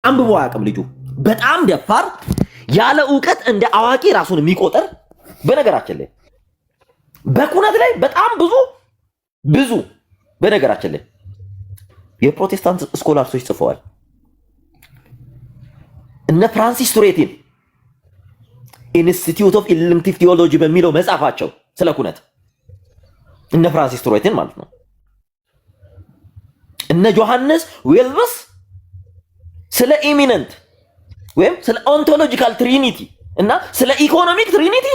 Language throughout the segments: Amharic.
አንብቦ አያውቅም ልጁ። በጣም ደፋር፣ ያለ ዕውቀት እንደ አዋቂ ራሱን የሚቆጠር። በነገራችን ላይ በኩነት ላይ በጣም ብዙ በነገራችን ላይ የፕሮቴስታንት ስኮላርሶች ጽፈዋል። እነ ፍራንሲስ ቱሬቲን ኢንስቲትዩት ኦፍ ኢንተግሬቲቭ ቲዮሎጂ በሚለው መጽሐፋቸው ስለ ኩነት እነ ፍራንሲስ ቱሬቲን ማለት ነው። እነ ጆሐንስ ዌልበስ ስለ ኢሚነንት ወይም ስለ ኦንቶሎጂካል ትሪኒቲ እና ስለ ኢኮኖሚክ ትሪኒቲ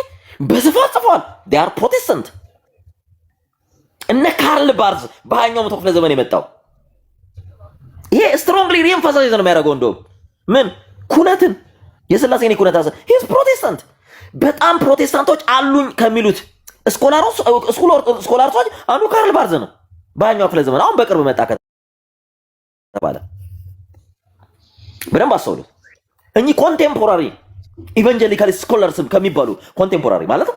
በስፋት ጽፏል። they are ፕሮቴስታንት። እነ ካርል ባርዝ በሃያኛው መቶ ክፍለ ዘመን የመጣው ይሄ ስትሮንግሊ ሪኤምፋሳይዝ ነው የሚያደርገው። እንደውም ምን ኩነትን የሥላሴን ኩነት አሰ ሂስ ፕሮቴስታንት። በጣም ፕሮቴስታንቶች አሉኝ ከሚሉት ስኮላርሶች አንዱ ካርል ባርዝ ነው። በሃያኛው ክፍለ ዘመን አሁን በቅርብ መጣ ከተባለ በደንብ አስተውሉ። እኚህ ኮንቴምፖራሪ ኢቫንጀሊካል ስኮላርስ ከሚባሉ ኮንቴምፖራሪ ማለት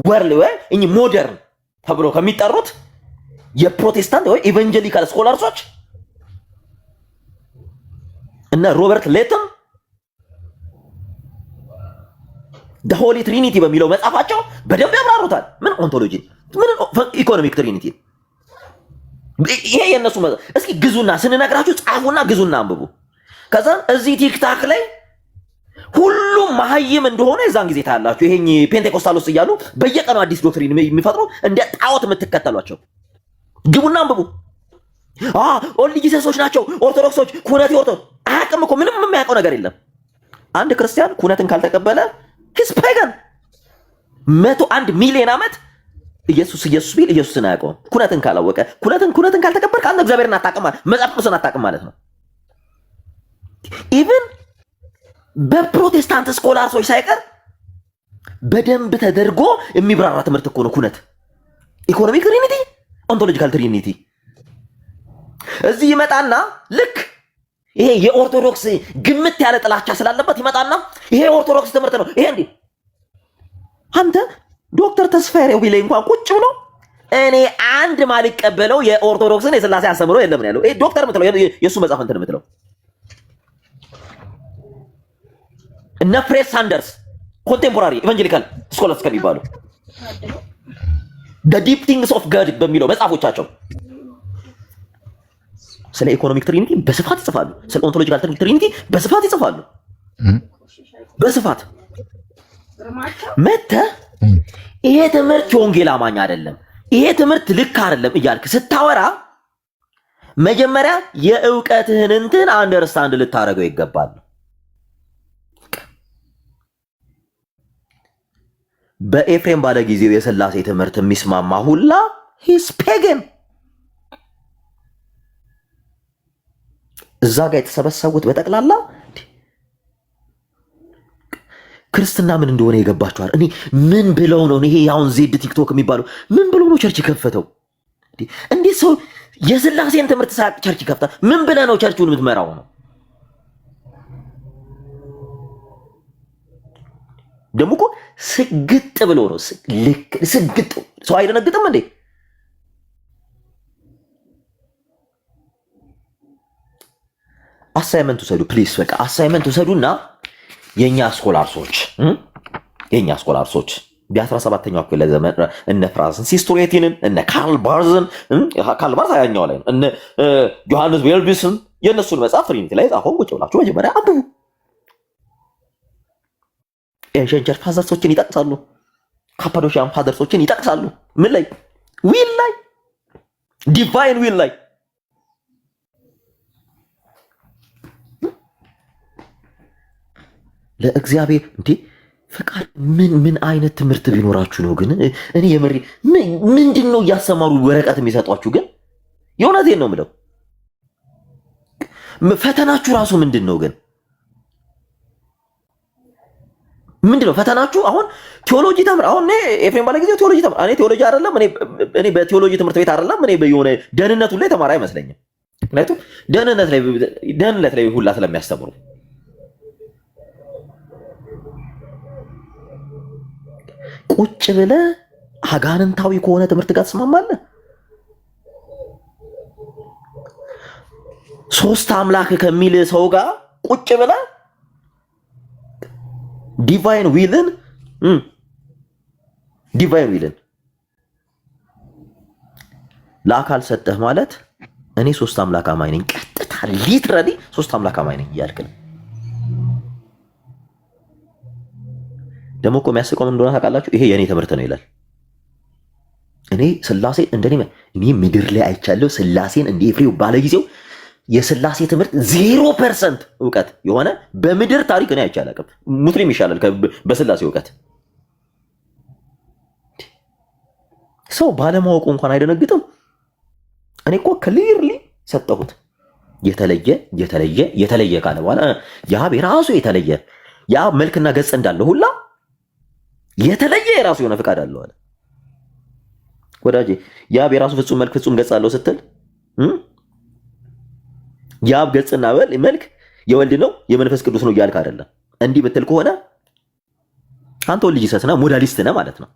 ወርልድ ወይ እኚህ ሞደርን ተብሎ ከሚጠሩት የፕሮቴስታንት ወይ ኢቫንጀሊካል ስኮላርሶች እና ሮበርት ሌተን the holy trinity በሚለው መጽሐፋቸው በደንብ ያብራሩታል። ምን ኦንቶሎጂ፣ ምን ኢኮኖሚክ ትሪኒቲ። ይሄ የነሱ እስኪ ግዙና ስንነግራችሁ ጻፉና ግዙና አንብቡ። ከዛ እዚህ ቲክታክ ላይ ሁሉም መሀይም እንደሆነ የዛን ጊዜ ታያላችሁ። ይሄኝ ፔንቴኮስታሎስ እያሉ በየቀኑ አዲስ ዶክትሪን የሚፈጥሩ እንደ ጣዖት የምትከተሏቸው ግቡና አንብቡ። ኦንሊ ጂሰሶች ናቸው ኦርቶዶክሶች። ኩነት ኦርቶዶክስ አያውቅም እኮ ምንም የሚያውቀው ነገር የለም። አንድ ክርስቲያን ኩነትን ካልተቀበለ ሂስ ፓጋን 101 ሚሊዮን ዓመት ኢየሱስ ቢል ኢየሱስን አያውቀውም። ኩነትን ካላወቀ ኩነትን ካልተቀበልክ አንተ እግዚአብሔርን አታውቅም ማለት መጽሐፍ ቅዱስን አታውቅም ማለት ነው። ኢቭን በፕሮቴስታንት ስኮላርሶች ሳይቀር በደንብ ተደርጎ የሚብራራ ትምህርት እኮ ነው ኩነት። ኢኮኖሚክ ትሪኒቲ፣ ኦንቶሎጂካል ትሪኒቲ። እዚህ ይመጣና ልክ ይሄ የኦርቶዶክስ ግምት ያለ ጥላቻ ስላለበት ይመጣና ይሄ ኦርቶዶክስ ትምህርት ነው ይሄ እንዴ አንተ ዶክተር ተስፋዬ ቢለኝ እንኳን ቁጭ ብሎ እኔ አንድ ማልቀበለው የኦርቶዶክስን የሥላሴ አስተምሮ የለም ያለው ይሄ ዶክተር ምትለው የሱ መጽሐፍ እንትን ምትለው እነ ፍሬድ ሳንደርስ ኮንቴምፖራሪ ኢቫንጀሊካል ስኮላርስ ከሚባሉ the deep things of God በሚለው መጽሐፎቻቸው ስለ ኢኮኖሚክ ትሪኒቲ በስፋት ይጽፋሉ። ስለ ኦንቶሎጂካል ትሪኒቲ በስፋት ይጽፋሉ። በስፋት መተህ ይሄ ትምህርት የወንጌል አማኝ አይደለም፣ ይሄ ትምህርት ልክ አይደለም እያልክ ስታወራ መጀመሪያ የእውቀትህን እንትን አንደርስታንድ ልታደርገው ይገባል። በኤፍሬም ባለ ጊዜው የሥላሴ ትምህርት የሚስማማ ሁላ ሂስ ፔገን። እዛ ጋር የተሰበሰቡት በጠቅላላ ክርስትና ምን እንደሆነ ይገባቸዋል። እኔ ምን ብለው ነው ይሄ ያውን ዜድ ቲክቶክ የሚባለው ምን ብለው ነው ቸርች ከፈተው? እንዴት ሰው የሥላሴን ትምህርት ሳያውቅ ቸርች ከፍታ? ምን ብለህ ነው ቸርቹን የምትመራው ነው? ደግሞ እኮ ስግጥ ብሎ ነው ስግጥ። ሰው አይደነግጥም እንዴ? አሳይመንት ውሰዱ ፕሊስ። በቃ አሳይመንት ውሰዱና የኛ ስኮላርሶች በ17ኛው ክፍለ ዘመን እነ ፍራንሲስ ቱሬቲንን እነ ካርል ባርዝ ያኛው ላይ ነው እነ ጆሐንስ ዌልቢስን የነሱን መጽሐፍ ትሪኒቲ ላይ ጻፈው። ቁጭ ብላችሁ መጀመሪያ አንብቡ። ኤንሸንት ቸርች ፋዘርሶችን ይጠቅሳሉ። ካፓዶሺያን ፋዘርሶችን ይጠቅሳሉ። ምን ላይ? ዊል ላይ፣ ዲቫይን ዊል ላይ። ለእግዚአብሔር እንዴ ፈቃድ ምን አይነት ትምህርት ቢኖራችሁ ነው ግን? እኔ የምሬ ምንድን ነው እያሰማሩ ወረቀት የሚሰጧችሁ ግን? የእውነቴን ነው የምለው። ፈተናችሁ ራሱ ምንድን ነው ግን? ምንድን ነው ፈተናችሁ? አሁን ቴዎሎጂ ተምር። አሁን እኔ ኤፍሬም ባለ ጊዜው ቴዎሎጂ ተምር። እኔ ቴዎሎጂ አይደለም እኔ በቴዎሎጂ ትምህርት ቤት አይደለም እኔ በየሆነ ደህንነቱ ላይ ተማሪ አይመስለኝም። ምክንያቱም ደህንነት ላይ ሁላ ስለሚያስተምሩ ቁጭ ብለህ አጋንንታዊ ከሆነ ትምህርት ጋር ትስማማለህ? ሶስት አምላክ ከሚል ሰው ጋር ቁጭ ብላ ዲቫይን ዊልን ለአካል ሰጠህ ማለት እኔ ሶስት አምላክ አማኝ ነኝ፣ ቀጥታ ሊትራሊ ሶስት አምላክ አማኝ ነኝ እያልክ ነው። ደግሞ እኮ የሚያስቀው ምን እንደሆነ ታውቃላችሁ? ይሄ የእኔ ትምህርት ነው ይላል። እኔ ስላሴ እኔ ምድር ላይ አይቻለሁ ስላሴን እንደ ኤፍሬም ባለ ጊዜው የስላሴ ትምህርት 0% እውቀት የሆነ በምድር ታሪክ እኔ አይቼ አላውቅም። ሙስሊም ይሻላል በስላሴ እውቀት። ሰው ባለማወቁ እንኳን አይደነግጥም። እኔ እኮ ክሊርሊ ሰጠሁት። የተለየ ካለ በኋላ የአብ የራሱ የተለየ የአብ መልክና ገጽ እንዳለው ሁላ የተለየ የራሱ የሆነ ፍቃድ አለው አለ። ወዳጄ የአብ የራሱ ፍጹም መልክ ፍጹም ገጽ አለው ስትል የአብ ገጽና መልክ የወልድ ነው የመንፈስ ቅዱስ ነው እያልክ አይደለም። እንዲህ ብትል ከሆነ አንተ ልጅ ሰስና ሞዳሊስት ነህ ማለት ነው።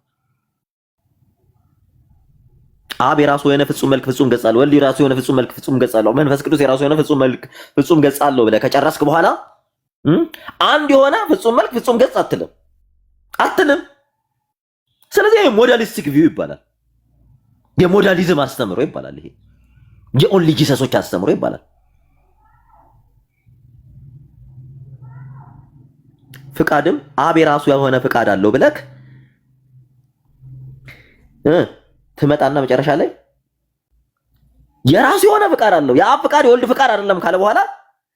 አብ የራሱ የሆነ ፍጹም መልክ ፍጹም ገጽ አለው፣ ወልድ የራሱ የሆነ ፍጹም መልክ ፍጹም ገጽ አለው፣ መንፈስ ቅዱስ የራሱ የሆነ ፍጹም መልክ ፍጹም ገጽ አለው ብለህ ከጨረስክ በኋላ አንድ የሆነ ፍጹም መልክ ፍጹም ገጽ አትልም። ስለዚህ ሞዳሊስቲክ ቪው ይባላል። የሞዳሊዝም አስተምሮ ይባላል። ይሄ የኦንሊ ጂሰሶች አስተምሮ ይባላል። ፍቃድም አብ የራሱ የሆነ ፍቃድ አለው ብለክ ትመጣና መጨረሻ ላይ የራሱ የሆነ ፍቃድ አለው የአብ ፍቃድ የወልድ ፍቃድ አይደለም ካለ በኋላ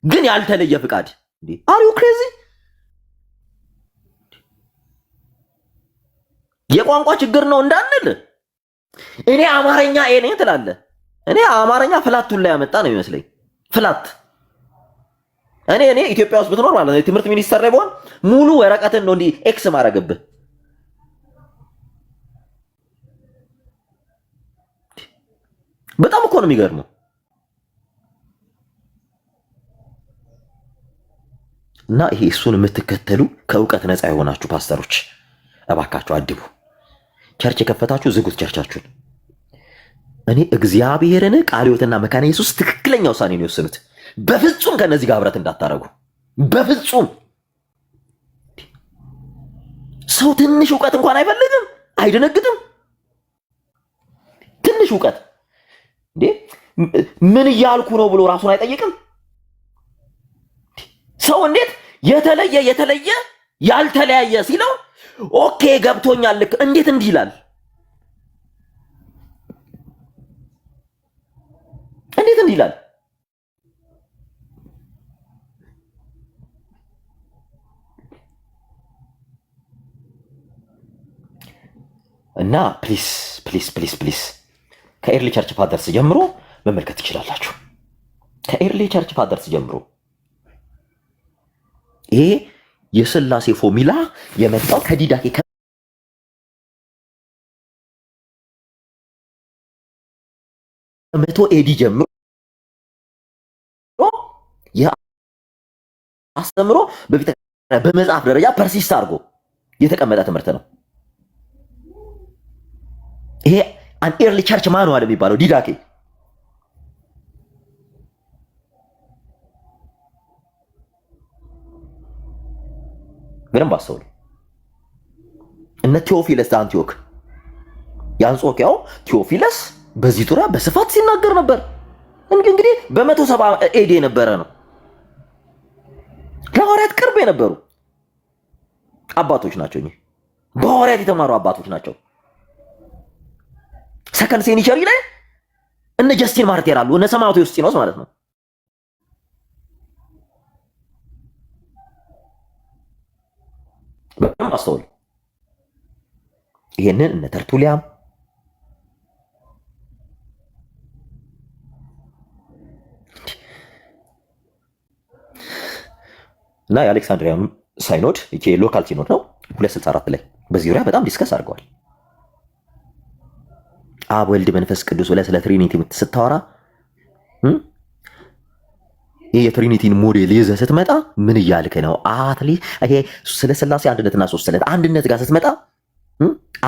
ግን ያልተለየ ፍቃድ እንዴ! አር ዩ ክሬዚ? የቋንቋ ችግር ነው እንዳንል እኔ አማርኛ እኔ ትላለህ። እኔ አማርኛ ፍላቱን ላይ ያመጣ ነው የሚመስለኝ። ፍላት እኔ ኢትዮጵያ ውስጥ ብትኖር ማለት ነው ትምህርት ሚኒስተር ላይ ብሆን ሙሉ ወረቀትን ነው እንዲህ ኤክስ ማረግብህ። በጣም እኮ ነው የሚገርመው። እና ይሄ እሱን የምትከተሉ ከእውቀት ነፃ የሆናችሁ ፓስተሮች እባካችሁ አድቡ። ቸርች የከፈታችሁ ዝጉት ቸርቻችሁን። እኔ እግዚአብሔርን ቃለ ሕይወትና መካነ ኢየሱስ ትክክለኛ ውሳኔ ነው የወሰኑት። በፍጹም ከነዚህ ጋር ህብረት እንዳታረጉ በፍጹም። ሰው ትንሽ እውቀት እንኳን አይፈልግም፣ አይደነግጥም። ትንሽ እውቀት እንዴ ምን እያልኩ ነው ብሎ ራሱን አይጠይቅም። ሰው እንዴት የተለየ ያልተለያየ ሲለው ኦኬ ገብቶኛል ልክ እንዴት እንዲህ ይላል? እንዴት እንዲህ ይላል? እና ፕሊስ ከኤርሊ ቸርች ፋደርስ ጀምሮ መመልከት ትችላላችሁ። ከኤርሊ ቸርች ፋደርስ ጀምሮ ይሄ የስላሴ ፎርሙላ የመጣው ከዲዳኬ ከመቶ ኤዲ ጀምሮ አስተምሮ በመጽሐፍ ደረጃ ፐርሲስት አድርጎ የተቀመጠ ትምህርት ነው። ይሄ አን ኤርሊ ቸርች ማኑዋል የሚባለው ዲዳኬ በደንብ አስተውሉ። እነ ቴዎፊለስ አንቲዮክ የአንጾኪያው ቴዎፊለስ በዚህ ዙሪያ በስፋት ሲናገር ነበር። እንግዲህ በ170 ኤዲ የነበረ ነው። ለሐዋርያት ቅርብ የነበሩ አባቶች ናቸው። እኚህ በሐዋርያት የተማሩ አባቶች ናቸው። ሰከንድ ሴንቸሪ ላይ እነ ጀስቲን ማርቴር አሉ፣ እነ ሰማዕቱ ዩስጢኖስ ማለት ነው። በጣም አስተውል። ይሄንን እነ ተርቱሊያም እና የአሌክሳንድሪያኑ ሳይኖድ ሎካል ሲኖድ ነው 264 ላይ በዚህ ዙሪያ በጣም ዲስከስ አድርገዋል። አብ ወልድ መንፈስ ቅዱስ ብለህ ስለ ትሪኒቲ ስታወራ ይሄ የትሪኒቲን ሞዴል ይዘህ ስትመጣ ምን እያልክ ነው? አትሊስት ይሄ ስለ ስላሴ አንድነትና ሶስትነት አንድነት ጋር ስትመጣ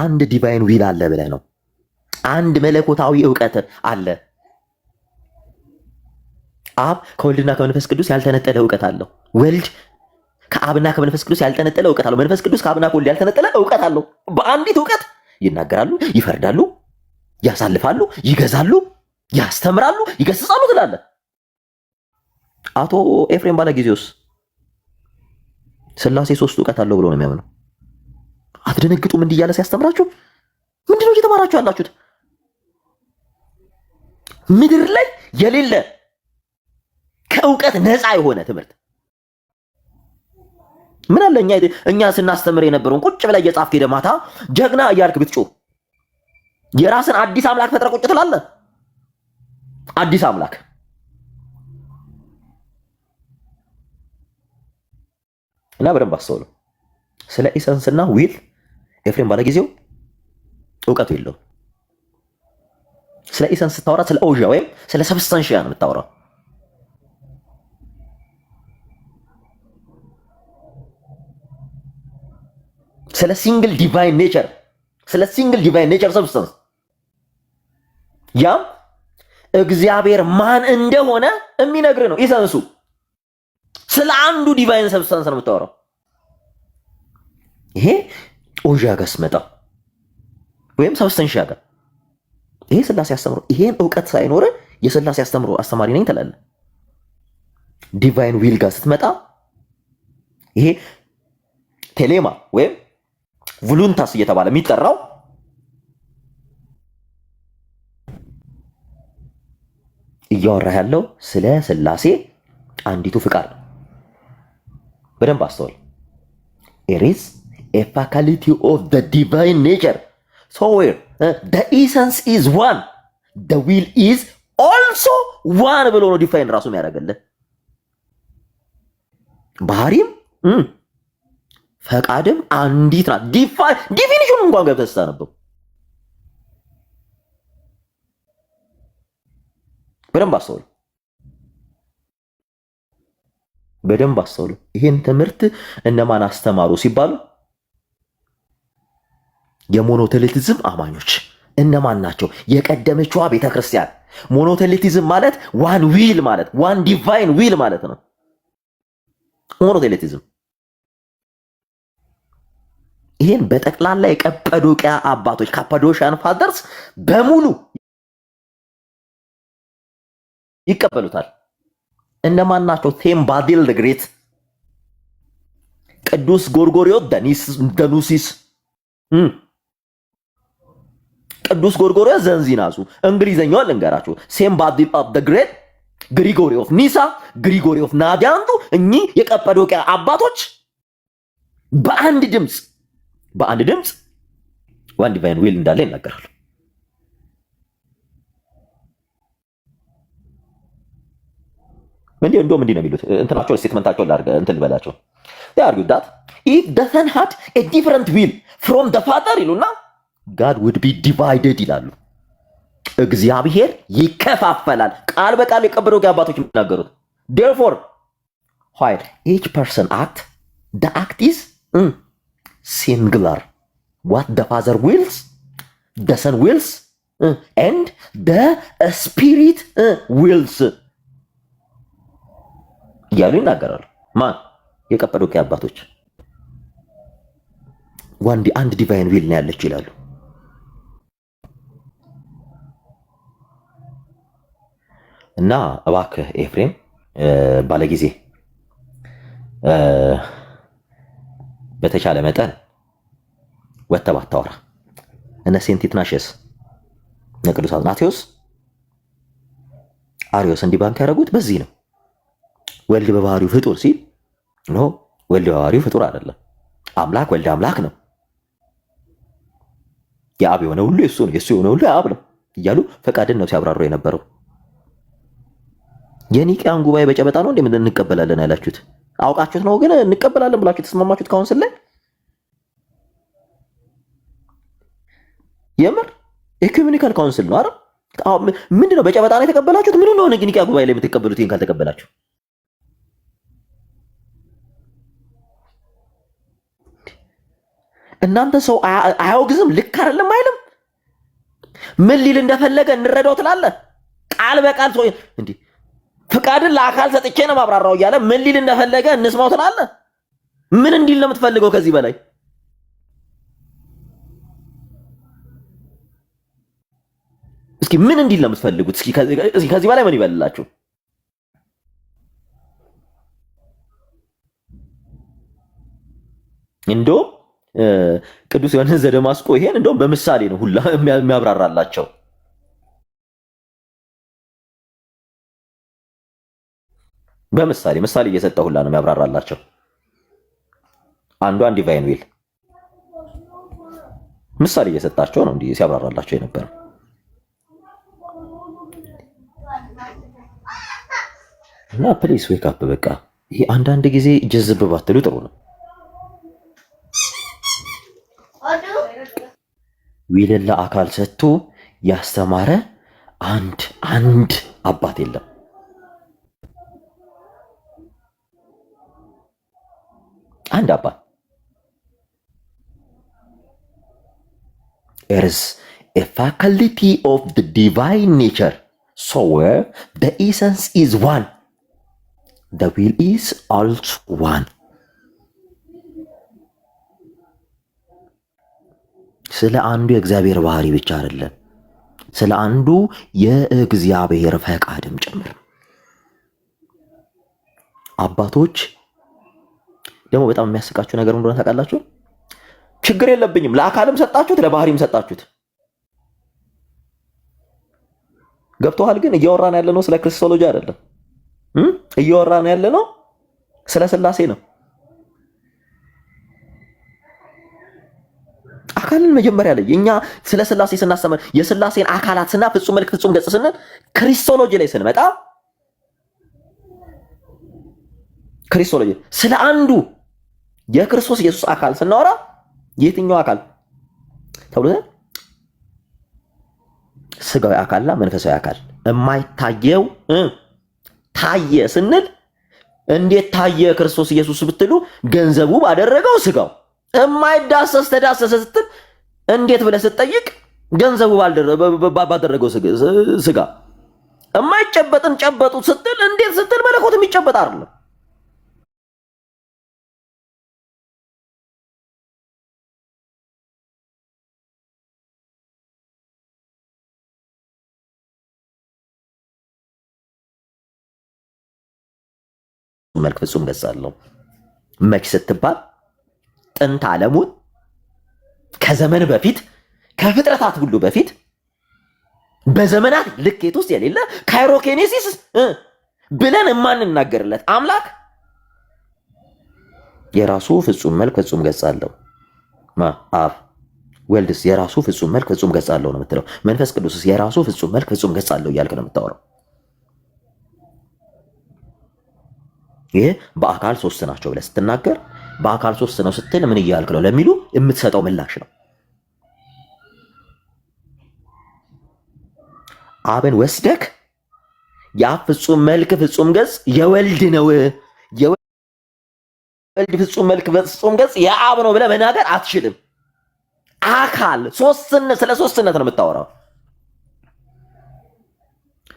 አንድ ዲቫይን ዊል አለ ብለህ ነው። አንድ መለኮታዊ እውቀት አለ። አብ ከወልድና ከመንፈስ ቅዱስ ያልተነጠለ እውቀት አለው። ወልድ ከአብና ከመንፈስ ቅዱስ ያልተነጠለ እውቀት አለው። መንፈስ ቅዱስ ከአብና ከወልድ ያልተነጠለ እውቀት አለው። በአንዲት እውቀት ይናገራሉ፣ ይፈርዳሉ፣ ያሳልፋሉ፣ ይገዛሉ፣ ያስተምራሉ፣ ይገስጻሉ ትላለህ። አቶ ኤፍሬም ባለ ጊዜውስ ስላሴ ሶስት እውቀት አለው ብሎ ነው የሚያምነው። አትደነግጡም? እንዲህ እያለ ሲያስተምራችሁ ምንድነው እየተማራችሁ ያላችሁት? ምድር ላይ የሌለ ከእውቀት ነፃ የሆነ ትምህርት ምን አለ? እኛ ስናስተምር የነበረውን ቁጭ ብላ እየጻፍክ ሄደ ማታ ጀግና እያልክ ብትጮህ የራስን አዲስ አምላክ ፈጥረህ ቁጭ ትላለህ። አዲስ አምላክ እና በደንብ አስተውሉ። ስለ ኢሰንስና ዊል ኤፍሬም ባለጊዜው እውቀቱ የለውም። ስለ ኢሰንስ ስታወራ ስለ ኦዣ ወይም ስለ ሰብስታንሺያ ነው የምታወራው። ስለ ሲንግል ዲቫይን ኔቸር፣ ስለ ሲንግል ዲቫይን ኔቸር ሰብስታንስ፣ ያም እግዚአብሔር ማን እንደሆነ የሚነግር ነው ኢሰንሱ። ስለ አንዱ ዲቫይን ሰብስታንስ ነው የምታወራው። ይሄ ኦዣ ጋር ስመጣ ወይም ሰብስታንሺያ ጋር ይሄ ስላሴ አስተምሮ ይሄን እውቀት ሳይኖር የስላሴ አስተምሮ አስተማሪ ነኝ ትላለህ። ዲቫይን ዊል ጋር ስትመጣ ይሄ ቴሌማ ወይም ቮሉንታስ እየተባለ የሚጠራው እያወራ ያለው ስለ ስላሴ አንዲቱ ፍቃድ ነው። በደንብ አስተውል። it is a faculty of the divine nature so where the essence is one the will is also one ብሎ ነው ዲፋይን ራሱ የሚያደርግልህ። ባህሪም ፈቃድም አንዲት ናት። ዲፊኒሽኑን እንኳን ገብተህ ስታነበው በደንብ አስተውሉ፣ በደንብ አስተውሉ። ይሄን ትምህርት እነማን አስተማሩ ሲባሉ የሞኖቴሊቲዝም አማኞች እነማን ናቸው? የቀደመችዋ ቤተክርስቲያን። ሞኖቴሊቲዝም ማለት ዋን ዊል ማለት ዋን ዲቫይን ዊል ማለት ነው። ሞኖቴሊቲዝም ይሄን በጠቅላላ የቀጰዶቅያ አባቶች ካፓዶሻን ፋዘርስ በሙሉ ይቀበሉታል። እነማን ናቸው? ቴምባዲል ዘ ግሬት፣ ቅዱስ ጎርጎርዮስ ደኑሲስ፣ ቅዱስ ጎርጎርዮስ ዘንዚናሱ። እንግሊዘኛውን ልንገራችሁ። ቴምባዲል ዘ ግሬት፣ ግሪጎሪ ኦፍ ኒሳ፣ ግሪጎሪ ኦፍ ናዲያንቱ። እኚህ የቀጰዶቅያ አባቶች በአንድ ድምፅ ዋን ዲቫይን ዊል እንዳለ ይናገራሉ። እንደውም እንዲህ ነው የሚሉት። እንትናቸው ስቴትመንታቸው እንትን ልበላቸው። they argue that if the son had a different will from the father ይሉና God would be divided ይላሉ። እግዚአብሔር ይከፋፈላል። ቃል በቃል የቀጰዶቅያ አባቶች የሚናገሩት። therefore while each person the act is singular. What the father wills, the son wills, and the spirit wills እያሉ ይናገራሉ። ማን? የቀጰዶቅያ አባቶች። አንድ ዲቫይን ዊል ነው ያለች ይላሉ። እና እባክህ ኤፍሬም ባለጊዜ በተቻለ መጠን ወጥተህ ባታወራ። እነ ሴንት ኢግናቲየስ እነ ቅዱስ አትናቴዎስ አሪዮስ እንዲህ ባንክ ያደረጉት በዚህ ነው። ወልድ በባህሪው ፍጡር ሲል ኖ ወልድ በባህሪው ፍጡር አይደለም። አምላክ ወልድ አምላክ ነው። የአብ የሆነ ሁሉ የሱ ነው፣ የሱ የሆነ ሁሉ የአብ ነው እያሉ ፈቃድን ነው ሲያብራሩ የነበረው። የኒቅያን ጉባኤ በጨበጣ ነው እንዴ ምን እንቀበላለን ያላችሁት? አውቃችሁት ነው ግን እንቀበላለን ብላችሁ ተስማማችሁት ካውንስል ላይ? የምር ኢኩሜኒካል ካውንስል ነው አይደል? ምንድነው በጨበጣ ላይ የተቀበላችሁት? ምን ነው ኒቅያ ጉባኤ ላይ የምትቀበሉት? ይሄን ካልተቀበላችሁ እናንተ ሰው አያወግዝም? ልክ አይደለም አይልም? ምን ሊል እንደፈለገ እንረዳው ትላለህ? ቃል በቃል ሰው እንዴ ፍቃድን ለአካል ሰጥቼ ነው ማብራራው እያለ ምን ሊል እንደፈለገ እንስማው ትላለህ? ምን እንዲል ነው የምትፈልገው ከዚህ በላይ? እስኪ ምን እንዲል ነው የምትፈልጉት? እስኪ ከዚህ በላይ ምን ይበልላችሁ? እንደውም ቅዱስ ዮሐንስ ዘደማስቆ ይሄን እንደውም በምሳሌ ነው ሁላ የሚያብራራላቸው። ምሳሌ እየሰጠ ሁላ ነው የሚያብራራላቸው። አንዷን ዲቫይን ዊል ምሳሌ እየሰጣቸው ነው እንዲህ ሲያብራራላቸው የነበረው። እና ፕሊስ ዌክ አፕ። በቃ ይሄ አንዳንድ ጊዜ ጀዝብ ባትሉ ጥሩ ነው። ዊልን ለአካል ሰጥቶ ያስተማረ አንድ አባት የለም። አንድ አባት there is a faculty of the divine nature, so where the essence is one, the will is also one. ስለ አንዱ የእግዚአብሔር ባህሪ ብቻ አይደለም፣ ስለ አንዱ የእግዚአብሔር ፈቃድም ጭምር። አባቶች ደግሞ በጣም የሚያስቃችሁ ነገር እንደሆነ ታውቃላችሁ? ችግር የለብኝም ለአካልም ሰጣችሁት ለባህሪም ሰጣችሁት። ገብቶሃል? ግን እያወራን ያለነው ስለ ክርስቶሎጂ አይደለም። እያወራን ያለነው ስለ ሥላሴ ነው። አካልን መጀመሪያ ላይ እኛ ስለ ሥላሴ ስናስተምር የሥላሴን አካላት ስና ፍጹም መልክ ፍጹም ገጽ ስንል ክሪስቶሎጂ ላይ ስንመጣ ክሪስቶሎጂ ስለ አንዱ የክርስቶስ ኢየሱስ አካል ስናወራ የትኛው አካል ተብሎ ስጋዊ አካልና መንፈሳዊ አካል የማይታየው ታየ ስንል እንዴት ታየ ክርስቶስ ኢየሱስ ብትሉ ገንዘቡ ባደረገው ስጋው። የማይዳሰስ ተዳሰሰ ስትል እንዴት ብለህ ስትጠይቅ ገንዘቡ ባደረገው ስጋ። የማይጨበጥን ጨበጡት ስትል እንዴት ስትል መለኮት የሚጨበጥ አይደለም። መልክ ፍጹም ገጽ አለው። መች ስትባል ጥንት ዓለሙን ከዘመን በፊት ከፍጥረታት ሁሉ በፊት በዘመናት ልኬት ውስጥ የሌለ ካይሮኬኔሲስ ብለን የማንናገርለት አምላክ የራሱ ፍጹም መልክ ፍጹም ገጽ አለው። አብ ወልድስ የራሱ ፍጹም መልክ ፍጹም ገጽ አለው ነው የምትለው። መንፈስ ቅዱስስ የራሱ ፍጹም መልክ ፍጹም ገጽ አለው እያልክ ነው የምታወራው። ይሄ በአካል ሶስት ናቸው ብለህ ስትናገር በአካል ሶስት ነው ስትል ምን እያልክ ነው ለሚሉ የምትሰጠው ምላሽ ነው። አብን ወስደክ የአብ ፍጹም መልክ ፍጹም ገጽ የወልድ ነው፣ የወልድ ፍጹም መልክ ፍጹም ገጽ የአብ ነው ብለህ መናገር አትችልም። አካል ሶስትነት፣ ስለ ሶስትነት ነው የምታወራው።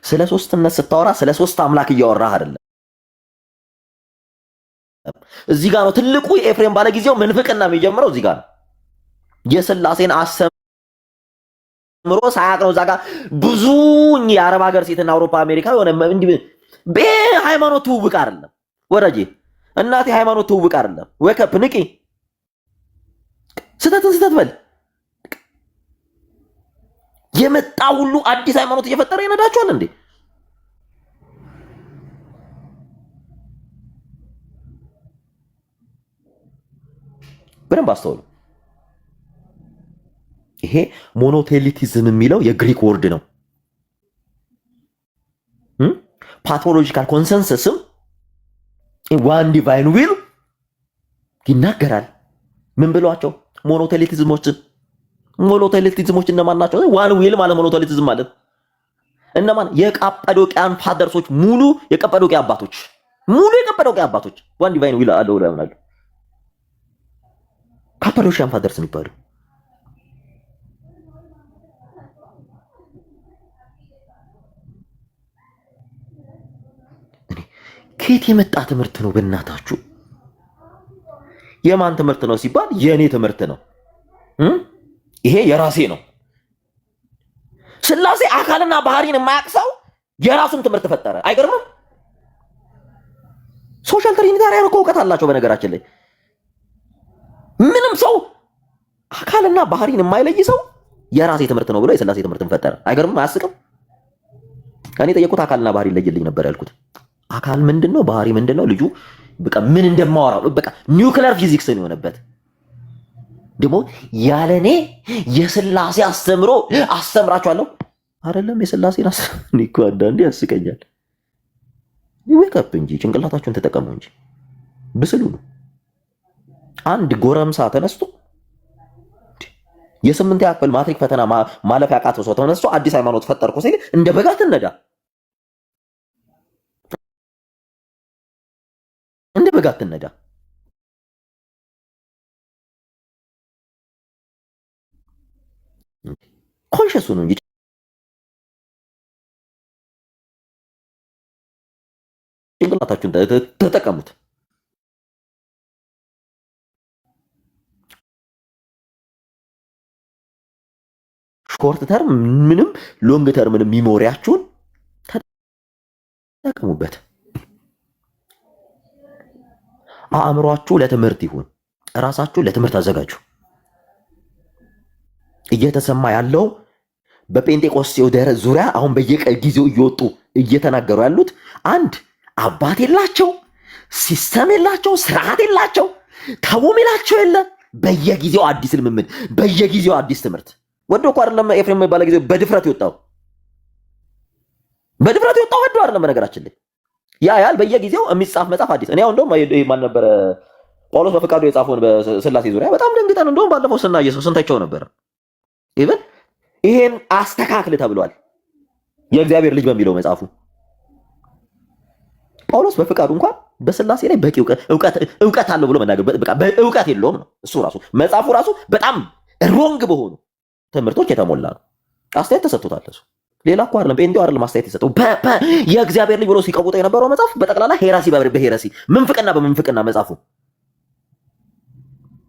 ስለ ሶስትነት ስታወራ ስለ ሶስት አምላክ እያወራህ አይደለም። እዚህ ጋር ነው ትልቁ የኤፍሬም ባለጊዜው ምንፍቅና የሚጀምረው እዚህ ጋር ነው። የሥላሴን አስተምሮ ሳያቅ ነው እዛ ጋር ብዙ የአረብ ሀገር ሴትና አውሮፓ አሜሪካ የሆነ እንዲህ ሃይማኖት ትውውቅ አይደለም ወዳጄ፣ እናቴ ሃይማኖት ትውውቅ አይደለም። ወከፕ ንቂ፣ ስተትን ስተት በል። የመጣ ሁሉ አዲስ ሃይማኖት እየፈጠረ ይነዳቸዋል እንዴ? በደንብ አስተውሉ። ይሄ ሞኖቴሊቲዝም የሚለው የግሪክ ወርድ ነው። ፓቶሎጂካል ኮንሰንሰስም ዋን ዲቫይን ዊል ይናገራል። ምን ብሏቸው? ሞኖቴሊቲዝሞች እነማን ናቸው? ዋን ዊል ማለት ሞኖቴሊቲዝም ማለት እነማን? የቀጳዶቅያን ፋደርሶች ሙሉ የቀጳዶቅያ አባቶች ዋን ዲቫይን ዊል አለው ብለው ያምናሉ። ካፓዶሺያን ፋደርስ የሚባሉ ከየት የመጣ ትምህርት ነው? በእናታችሁ የማን ትምህርት ነው ሲባል የእኔ ትምህርት ነው። ይሄ የራሴ ነው። ስላሴ አካልና ባህሪን የማያውቅ ሰው የራሱን ትምህርት ፈጠረ። አይገርምም? ሶሻል ትሪኒታሪያን እኮ እውቀት አላቸው። በነገራችን ላይ ምንም ሰው አካልና ባህሪን የማይለይ ሰው የራሴ ትምህርት ነው ብሎ የስላሴ ትምህርትን ፈጠረ። አይገርምም? አያስቅም? እኔ ጠየቁት አካልና ባህሪ ይለይልኝ ነበር ያልኩት። አካል ምንድነው? ባህሪ ምንድነው? ልጁ በቃ ምን እንደማወራው በቃ ኒውክሊየር ፊዚክስ ነው የሆነበት። ደግሞ ያለኔ የስላሴ አስተምሮ አስተምራችኋለሁ አይደለም። የስላሴን እኔ እኮ አንዳንዴ ያስቀኛል። ይወቀብ እንጂ ጭንቅላታችሁን ተጠቀሙ እንጂ ብስሉ ነው። አንድ ጎረምሳ ተነስቶ የስምንተኛ ክፍል ማትሪክ ፈተና ማለፍ ያቃተው ሰው ተነስቶ አዲስ ሃይማኖት ፈጠርኩ ሲል እንደ በጋት ነዳ፣ እንደ በጋት ነዳ። ኮንሽሱ ነው እንጂ ጭንቅላታችሁን ተጠቀሙት። ሾርት ተርም ምንም ሎንግ ተርም ምንም ሚሞሪያችሁን ተጠቀሙበት። አእምሯችሁ ለትምህርት ይሁን። እራሳችሁ ለትምህርት አዘጋጁ። እየተሰማ ያለው በጴንጤቆስጤው ዙሪያ አሁን በየጊዜው እየወጡ እየተናገሩ ያሉት አንድ አባት የላቸው፣ ሲስተም የላቸው፣ ስርዓት የላቸው፣ ተውም የላቸው የለ። በየጊዜው አዲስ ልምምድ፣ በየጊዜው አዲስ ትምህርት። ወዶ እኮ አይደለም ኤፍሬም የሚባለ ጊዜ በድፍረት የወጣው ወዶ አይደለም። በነገራችን ላይ ያል በየጊዜው የሚጻፍ መጽሐፍ አዲስ። እኔ አሁን እንደውም ማን ነበረ ጳውሎስ በፈቃዱ የጻፈውን በስላሴ ዙሪያ በጣም ደንግጠን እንደውም ባለፈው ስንታቸው ነበረ። ኢቭን ይሄን አስተካክል ተብሏል የእግዚአብሔር ልጅ በሚለው መጽሐፉ። ጳውሎስ በፈቃዱ እንኳን በስላሴ ላይ በቂ እውቀት አለው ብሎ መናገር በቃ እውቀት የለውም ነው እሱ ራሱ። መጽሐፉ ራሱ በጣም ሮንግ በሆኑ ትምህርቶች የተሞላ ነው። አስተያየት ተሰጥቶታል እሱ። ሌላ እኮ አይደለም ጴንጤው አይደለም አስተያየት የሰጠው። የእግዚአብሔር ልጅ ብሎ ሲቀውጠው የነበረው መጽሐፍ በጠቅላላ ሄራሲ በሄራሲ ምንፍቅና በምንፍቅና መጽሐፉ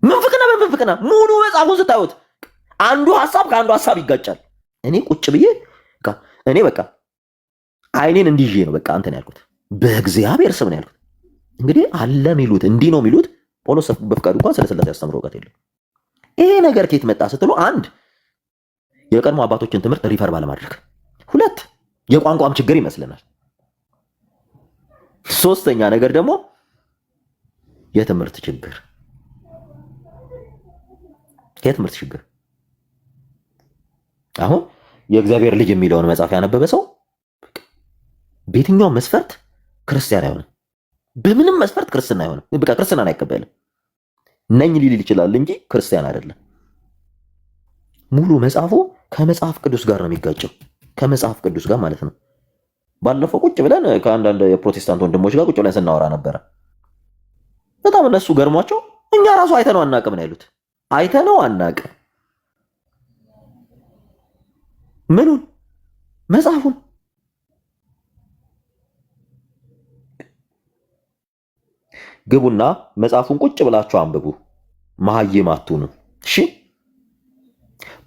ምንፍቅና ሙሉ መጽሐፉን ስታዩት አንዱ ሐሳብ ከአንዱ ሐሳብ ይጋጫል። እኔ ቁጭ ብዬ እኔ በቃ አይኔን እንዲዤ ነው በቃ አንተን ያልኩት። በእግዚአብሔር ስም ነው ያልኩት። እንግዲህ አለ ሚሉት እንዲህ ነው ሚሉት። ጳውሎስ በፍቃዱ እንኳን ስለ ስላሴ ያስተምረው እውቀት የለም። ይሄ ነገር ከየት መጣ ስትሉ አንድ የቀድሞ አባቶችን ትምህርት ሪፈር ባለማድረግ፣ ሁለት የቋንቋም ችግር ይመስለናል። ሶስተኛ ነገር ደግሞ የትምህርት ችግር። የትምህርት ችግር አሁን የእግዚአብሔር ልጅ የሚለውን መጽሐፍ ያነበበ ሰው በየትኛውም መስፈርት ክርስቲያን አይሆንም። በምንም መስፈርት ክርስትና አይሆንም። በቃ ክርስትናን አይቀበልም። ነኝ ሊል ይችላል እንጂ ክርስቲያን አይደለም። ሙሉ መጽሐፉ ከመጽሐፍ ቅዱስ ጋር ነው የሚጋጨው። ከመጽሐፍ ቅዱስ ጋር ማለት ነው። ባለፈው ቁጭ ብለን ከአንዳንድ የፕሮቴስታንት ወንድሞች ጋር ቁጭ ብለን ስናወራ ነበረ። በጣም እነሱ ገርሟቸው እኛ ራሱ አይተነው አናቅም ነው ያሉት። አይተነው አናቅም ምኑን? መጽሐፉን። ግቡና መጽሐፉን ቁጭ ብላችሁ አንብቡ። መሀይም አትሁኑ። እሺ።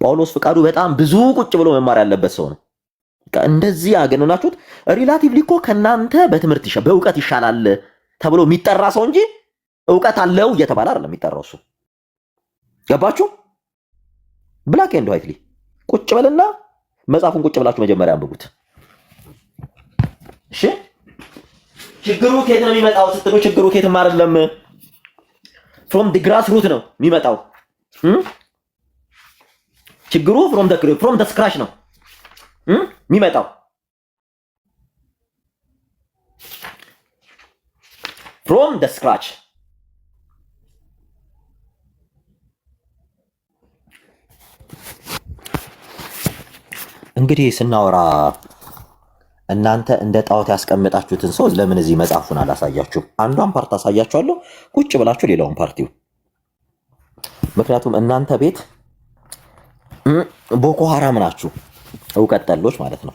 ጳውሎስ ፍቃዱ በጣም ብዙ ቁጭ ብሎ መማር ያለበት ሰው ነው። እንደዚህ ያገነናችሁት ሪላቲቭሊ እኮ ከናንተ በትምህርት በእውቀት ይሻላል ተብሎ የሚጠራ ሰው እንጂ እውቀት አለው እየተባለ አይደለም የሚጠራው እሱ። ገባችሁ? ብላክ ኤንድ ዋይትሊ ቁጭ በልና መጽሐፉን ቁጭ ብላችሁ መጀመሪያ አንብቡት። እሺ። ችግሩ ከየት ነው የሚመጣው ስትሉ ችግሩ ከየትም አይደለም። ፍሮም ዲ ግራስ ሩት ነው የሚመጣው። ችግሩ ፍሮም ደ ስክራች ነው የሚመጣው። ፍሮም ደ ስክራች። እንግዲህ ስናወራ እናንተ እንደ ጣዖት ያስቀመጣችሁትን ሰው ለምን እዚህ መጽሐፉን አላሳያችሁም? አንዷን ፓርት አሳያችኋለሁ፣ ቁጭ ብላችሁ ሌላውን ፓርቲው። ምክንያቱም እናንተ ቤት ቦኮ ሀራም ናችሁ፣ እውቀት ጠሎች ማለት ነው።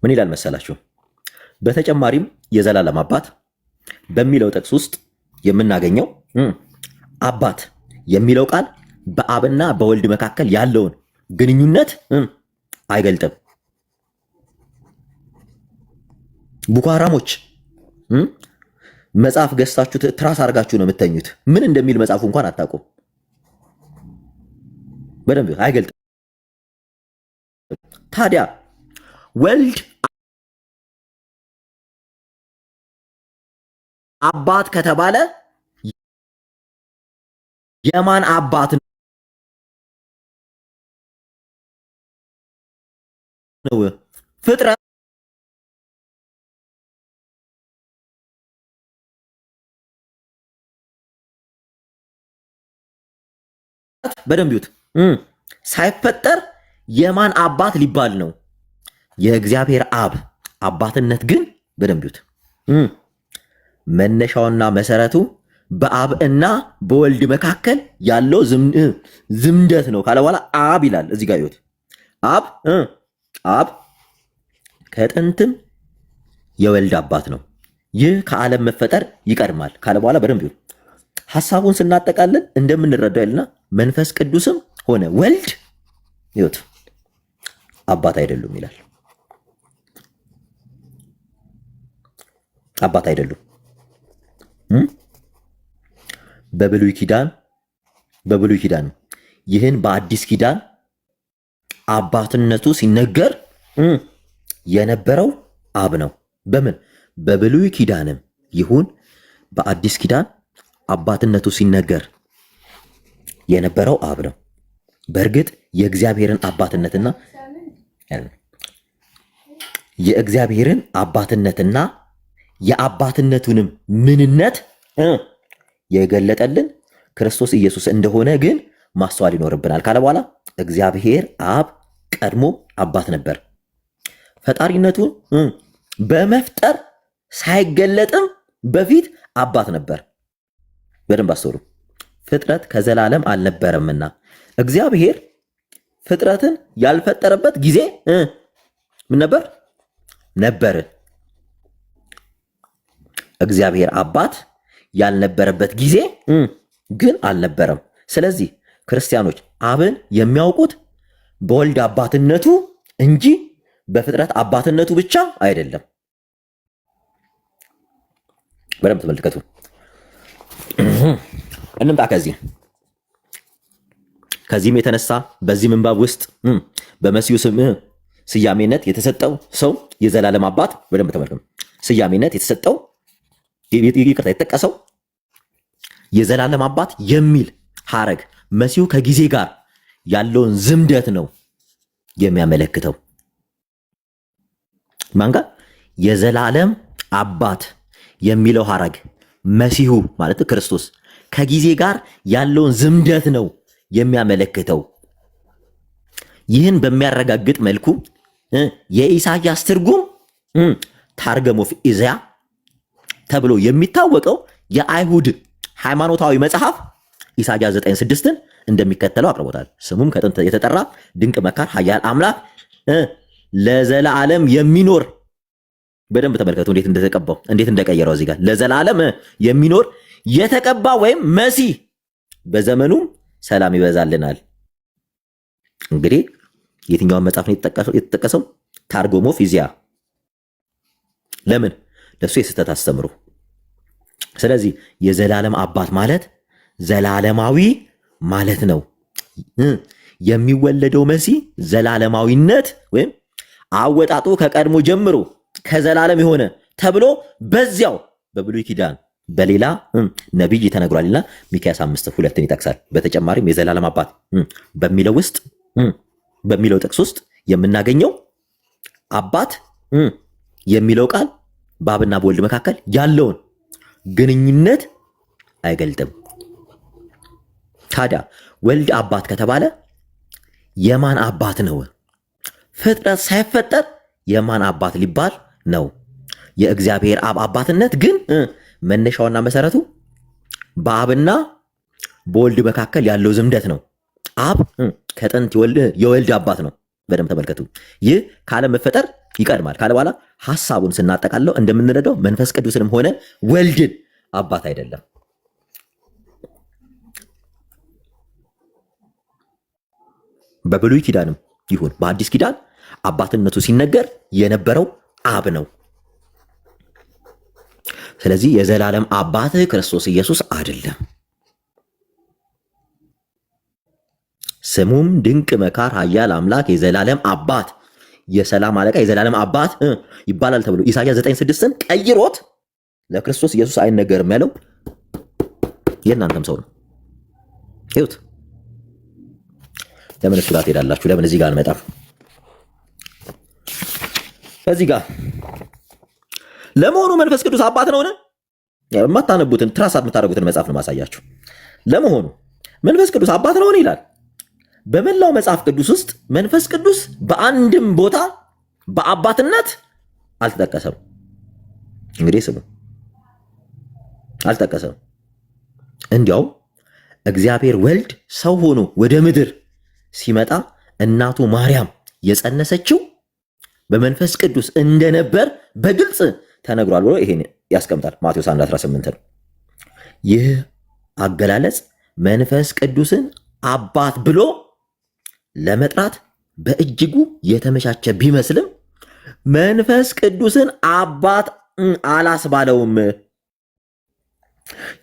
ምን ይላል መሰላችሁ? በተጨማሪም የዘላለም አባት በሚለው ጥቅስ ውስጥ የምናገኘው አባት የሚለው ቃል በአብና በወልድ መካከል ያለውን ግንኙነት አይገልጥም። ቡካራሞች መጽሐፍ ገዝታችሁ ትራስ አድርጋችሁ ነው የምተኙት። ምን እንደሚል መጽሐፉ እንኳን አታውቁም። በደንብ አይገልጥም። ታዲያ ወልድ አባት ከተባለ የማን አባት ነው? ፍጥረት በደንብ ይዩት። ሳይፈጠር የማን አባት ሊባል ነው? የእግዚአብሔር አብ አባትነት ግን በደንብ ይዩት። መነሻውና መሰረቱ በአብ እና በወልድ መካከል ያለው ዝምደት ነው ካለ በኋላ አብ ይላል። እዚህ ጋር ይዩት። አብ ከጥንትም የወልድ አባት ነው። ይህ ከዓለም መፈጠር ይቀድማል ካለ በኋላ በደንብ ይዩት። ሐሳቡን ስናጠቃልል እንደምንረዳው ይልና መንፈስ ቅዱስም ሆነ ወልድ ይዩት አባት አይደሉም ይላል። አባት አይደሉም። በብሉይ ኪዳን ይህን በአዲስ ኪዳን አባትነቱ ሲነገር የነበረው አብ ነው። በምን በብሉይ ኪዳንም ይሁን በአዲስ ኪዳን አባትነቱ ሲነገር የነበረው አብ ነው። በእርግጥ የእግዚአብሔርን አባትነትና የአባትነቱንም ምንነት የገለጠልን ክርስቶስ ኢየሱስ እንደሆነ ግን ማስተዋል ይኖርብናል ካለ በኋላ እግዚአብሔር አብ ቀድሞ አባት ነበር። ፈጣሪነቱን በመፍጠር ሳይገለጥም በፊት አባት ነበር። በደንብ አስተውሉ። ፍጥረት ከዘላለም አልነበረምና እግዚአብሔር ፍጥረትን ያልፈጠረበት ጊዜ ምን ነበር? እግዚአብሔር አባት ያልነበረበት ጊዜ ግን አልነበረም። ስለዚህ ክርስቲያኖች አብን የሚያውቁት በወልድ አባትነቱ እንጂ በፍጥረት አባትነቱ ብቻ አይደለም። በደንብ ተመልከቱ። እንምጣ ከዚህም የተነሳ በዚህ ምንባብ ውስጥ በመሲሁ ስያሜነት የተሰጠው ሰው የዘላለም አባት በደንብ ተመልከቱ። ስያሜነት የተሰጠው የተጠቀሰው የዘላለም አባት የሚል ሐረግ መሲሁ ከጊዜ ጋር ያለውን ዝምደት ነው የሚያመለክተው። ማን ጋር? የዘላለም አባት የሚለው ሐረግ መሲሁ ማለት ክርስቶስ ከጊዜ ጋር ያለውን ዝምደት ነው የሚያመለክተው። ይህን በሚያረጋግጥ መልኩ የኢሳያስ ትርጉም ታርገሞፍ ኢዛያ ተብሎ የሚታወቀው የአይሁድ ሃይማኖታዊ መጽሐፍ ኢሳያስ 9:6ን እንደሚከተለው አቅርቦታል። ስሙም ከጥንት የተጠራ ድንቅ መካር ኃያል አምላክ ለዘላለም የሚኖር። በደንብ ተመልከቱ እንዴት እንደተቀባው እንዴት እንደቀየረው። እዚህ ጋር ለዘላለም የሚኖር የተቀባ ወይም መሲህ በዘመኑም ሰላም ይበዛልናል። እንግዲህ የትኛውን መጽሐፍ ነው የተጠቀሰው? ታርጎሞፍ ኢዛያ። ለምን? ለሱ የስህተት አስተምሮ። ስለዚህ የዘላለም አባት ማለት ዘላለማዊ ማለት ነው። የሚወለደው መሲህ ዘላለማዊነት ወይም አወጣጡ ከቀድሞ ጀምሮ ከዘላለም የሆነ ተብሎ በዚያው በብሉይ ኪዳን በሌላ ነቢይ ተነግሯልና ሚክያስ 5:2 ይጠቅሳል። በተጨማሪም የዘላለም አባት በሚለው ጥቅስ ውስጥ የምናገኘው አባት የሚለው ቃል በአብና በወልድ መካከል ያለውን ግንኙነት አይገልጥም። ታዲያ ወልድ አባት ከተባለ የማን አባት ነው? ፍጥረት ሳይፈጠር የማን አባት ሊባል ነው? የእግዚአብሔር አብ አባትነት ግን መነሻውና መሰረቱ በአብና በወልድ መካከል ያለው ዝምደት ነው። አብ ከጥንት የወልድ አባት ነው። በደንብ ተመልከቱ። ይህ ከዓለም መፈጠር ይቀድማል ካለ በኋላ ሐሳቡን ስናጠቃለው እንደምንረዳው መንፈስ ቅዱስንም ሆነ ወልድን አባት አይደለም። በብሉይ ኪዳንም ይሁን በአዲስ ኪዳን አባትነቱ ሲነገር የነበረው አብ ነው። ስለዚህ የዘላለም አባትህ ክርስቶስ ኢየሱስ አይደለም። ስሙም ድንቅ መካር፣ ኃያል አምላክ፣ የዘላለም አባት፣ የሰላም አለቃ፣ የዘላለም አባት ይባላል ተብሎ ኢሳይያስ 9:6ን ቀይሮት ለክርስቶስ ኢየሱስ አይነገርም ያለው የእናንተም ሰው ነው። ይሁት ለምን እሱ ጋር ትሄዳላችሁ? ለምን እዚህ ጋር አልመጣም? እዚህ ጋር ለመሆኑ መንፈስ ቅዱስ አባት ነውን? የማታነቡትን ትራሳት የምታደርጉትን መጽሐፍ ነው ማሳያችሁ። ለመሆኑ መንፈስ ቅዱስ አባት ነውን ይላል። በመላው መጽሐፍ ቅዱስ ውስጥ መንፈስ ቅዱስ በአንድም ቦታ በአባትነት አልተጠቀሰም። እንግዲህ ስሙ፣ አልተጠቀሰም። እንዲያው እግዚአብሔር ወልድ ሰው ሆኖ ወደ ምድር ሲመጣ እናቱ ማርያም የጸነሰችው በመንፈስ ቅዱስ እንደነበር በግልጽ ተነግሯል ብሎ ይሄን ያስቀምጣል። ማቴዎስ 1:18 ነው። ይህ አገላለጽ መንፈስ ቅዱስን አባት ብሎ ለመጥራት በእጅጉ የተመቻቸ ቢመስልም መንፈስ ቅዱስን አባት አላስባለውም።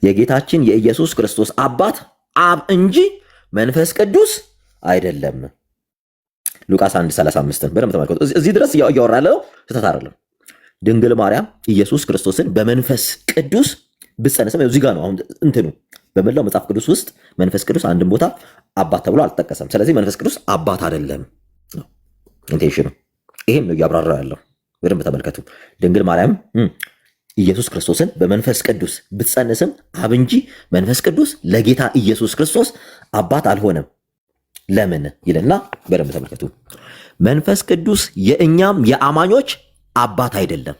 የጌታችን የኢየሱስ ክርስቶስ አባት አብ እንጂ መንፈስ ቅዱስ አይደለም። ሉቃስ 1:35 በደንብ ተመልከቱ። እዚህ ድረስ እያወራ ያለው ስህተት አይደለም። ድንግል ማርያም ኢየሱስ ክርስቶስን በመንፈስ ቅዱስ ብትጸንስም እዚህ ጋር ነው አሁን እንትኑ በመላው መጽሐፍ ቅዱስ ውስጥ መንፈስ ቅዱስ አንድም ቦታ አባት ተብሎ አልተጠቀሰም። ስለዚህ መንፈስ ቅዱስ አባት አይደለም ኢንቴንሽኑ። ይሄም ነው እያብራራ ያለው። በደንብ ተመልከቱ። ድንግል ማርያም ኢየሱስ ክርስቶስን በመንፈስ ቅዱስ ብትጸንስም አብ እንጂ መንፈስ ቅዱስ ለጌታ ኢየሱስ ክርስቶስ አባት አልሆነም። ለምን ይልና በደንብ ተመልከቱ። መንፈስ ቅዱስ የእኛም የአማኞች አባት አይደለም።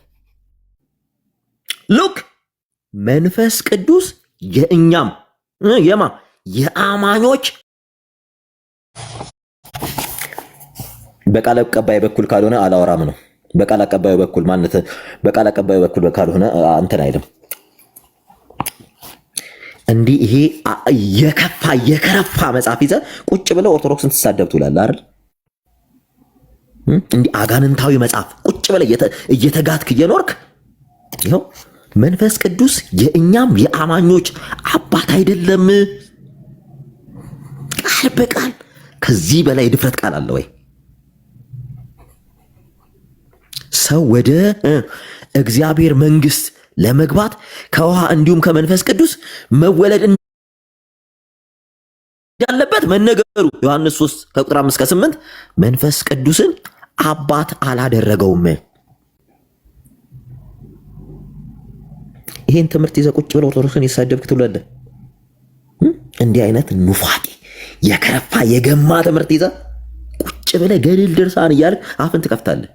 ሉክ መንፈስ ቅዱስ የእኛም የአማኞች በቃል አቀባይ በኩል ካልሆነ አላወራም ነው። በቃል አቀባዩ በኩል ማለት በቃል አቀባዩ በኩል ካልሆነ እንትን አይልም። እንዲህ ይሄ የከረፋ መጽሐፍ ይዘህ ቁጭ ብለው ኦርቶዶክስን ትሳደብ ትውላለህ አይደል? እንዲህ አጋንንታዊ መጽሐፍ ቁጭ ብለህ እየተጋትክ እየኖርክ ይኸው መንፈስ ቅዱስ የእኛም የአማኞች አባት አይደለም። ቃል በቃል ከዚህ በላይ ድፍረት ቃል አለ ወይ? ሰው ወደ እግዚአብሔር መንግስት ለመግባት ከውሃ እንዲሁም ከመንፈስ ቅዱስ መወለድ እንዳለበት መነገሩ ዮሐንስ 3:5-8 መንፈስ ቅዱስን አባት አላደረገውም። ይሄን ትምህርት ይዘህ ቁጭ ብለህ ኦርቶዶክስን የተሳደብክ ትውላለህ። እንዲህ አይነት ኑፋቄ የከረፋ የገማ ትምህርት ይዘህ ቁጭ ብለህ ገድል ድርሳን እያልክ አፍን ትከፍታለህ።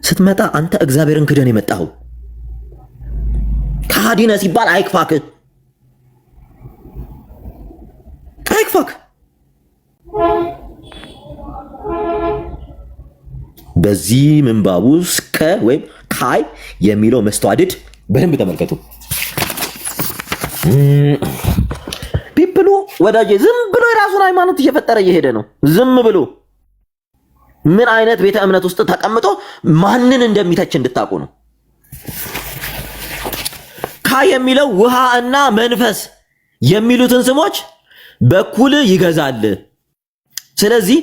ስትመጣ አንተ እግዚአብሔርን ክደን የመጣኸው ከሃዲ ነህ ሲባል አይክፋክ፣ አይክፋክ። በዚህ ምንባቡ እስከ ወይም ካይ የሚለው መስተዋድድ በደንብ ተመልከቱ። ፒፕሉ ወዳጄ ዝም ብሎ የራሱን ሃይማኖት እየፈጠረ እየሄደ ነው። ዝም ብሎ ምን አይነት ቤተ እምነት ውስጥ ተቀምጦ ማንን እንደሚተች እንድታውቁ ነው። ካይ የሚለው ውሃ እና መንፈስ የሚሉትን ስሞች በኩል ይገዛል። ስለዚህ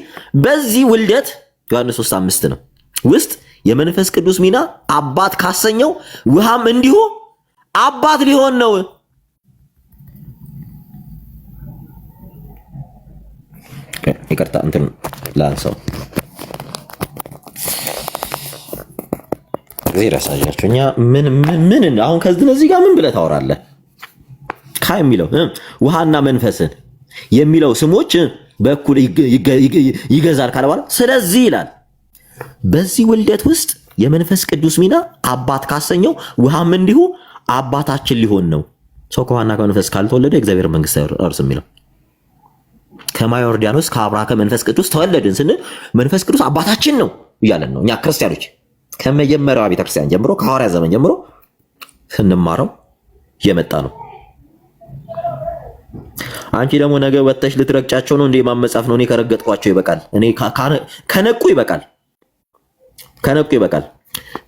በዚህ ውልደት ዮሐንስ 3:5 ነው ውስጥ የመንፈስ ቅዱስ ሚና አባት ካሰኘው ውሃም እንዲሁ አባት ሊሆን ነው። ይቅርታ እንትን ላንሳው እዚህ ራሳያችሁ እኛ ምን አሁን ከዚህ ጋር ምን ብለህ ታወራለህ? ካይ የሚለው ውሃና መንፈስን የሚለው ስሞች በኩል ይገዛል ካለ በኋላ ስለዚህ ይላል በዚህ ውልደት ውስጥ የመንፈስ ቅዱስ ሚና አባት ካሰኘው ውሃም እንዲሁ አባታችን ሊሆን ነው። ሰው ከውሃና ከመንፈስ ካልተወለደ እግዚአብሔር መንግስት አይወርስም የሚለው ከማይ ዮርዳኖስ ከአብርሃ ከመንፈስ ቅዱስ ተወለድን ስንል መንፈስ ቅዱስ አባታችን ነው። እያለን ነው። እኛ ክርስቲያኖች ከመጀመሪያዋ ቤተክርስቲያን ጀምሮ ከሐዋርያ ዘመን ጀምሮ ስንማረው የመጣ ነው። አንቺ ደግሞ ነገ ወጥተሽ ልትረግጫቸው ነው እንዴ? ማመጻፍ ነው። እኔ ከረገጥኳቸው ይበቃል። እኔ ከነቁ ይበቃል። ከነቁ ይበቃል።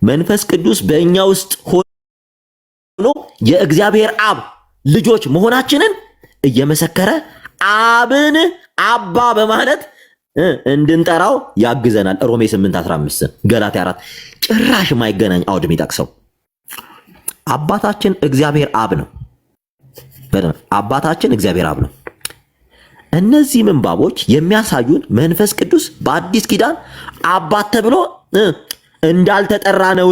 መንፈስ ቅዱስ በእኛ ውስጥ ሆኖ የእግዚአብሔር አብ ልጆች መሆናችንን እየመሰከረ አብን አባ በማለት እንድንጠራው ያግዘናል። ሮሜ 8:15 ገላትያ 4 ጭራሽ የማይገናኝ አውድ የሚጠቅሰው አባታችን እግዚአብሔር አብ ነው። አባታችን እግዚአብሔር አብ ነው። እነዚህ ምንባቦች የሚያሳዩን መንፈስ ቅዱስ በአዲስ ኪዳን አባት ተብሎ እንዳልተጠራ ነው።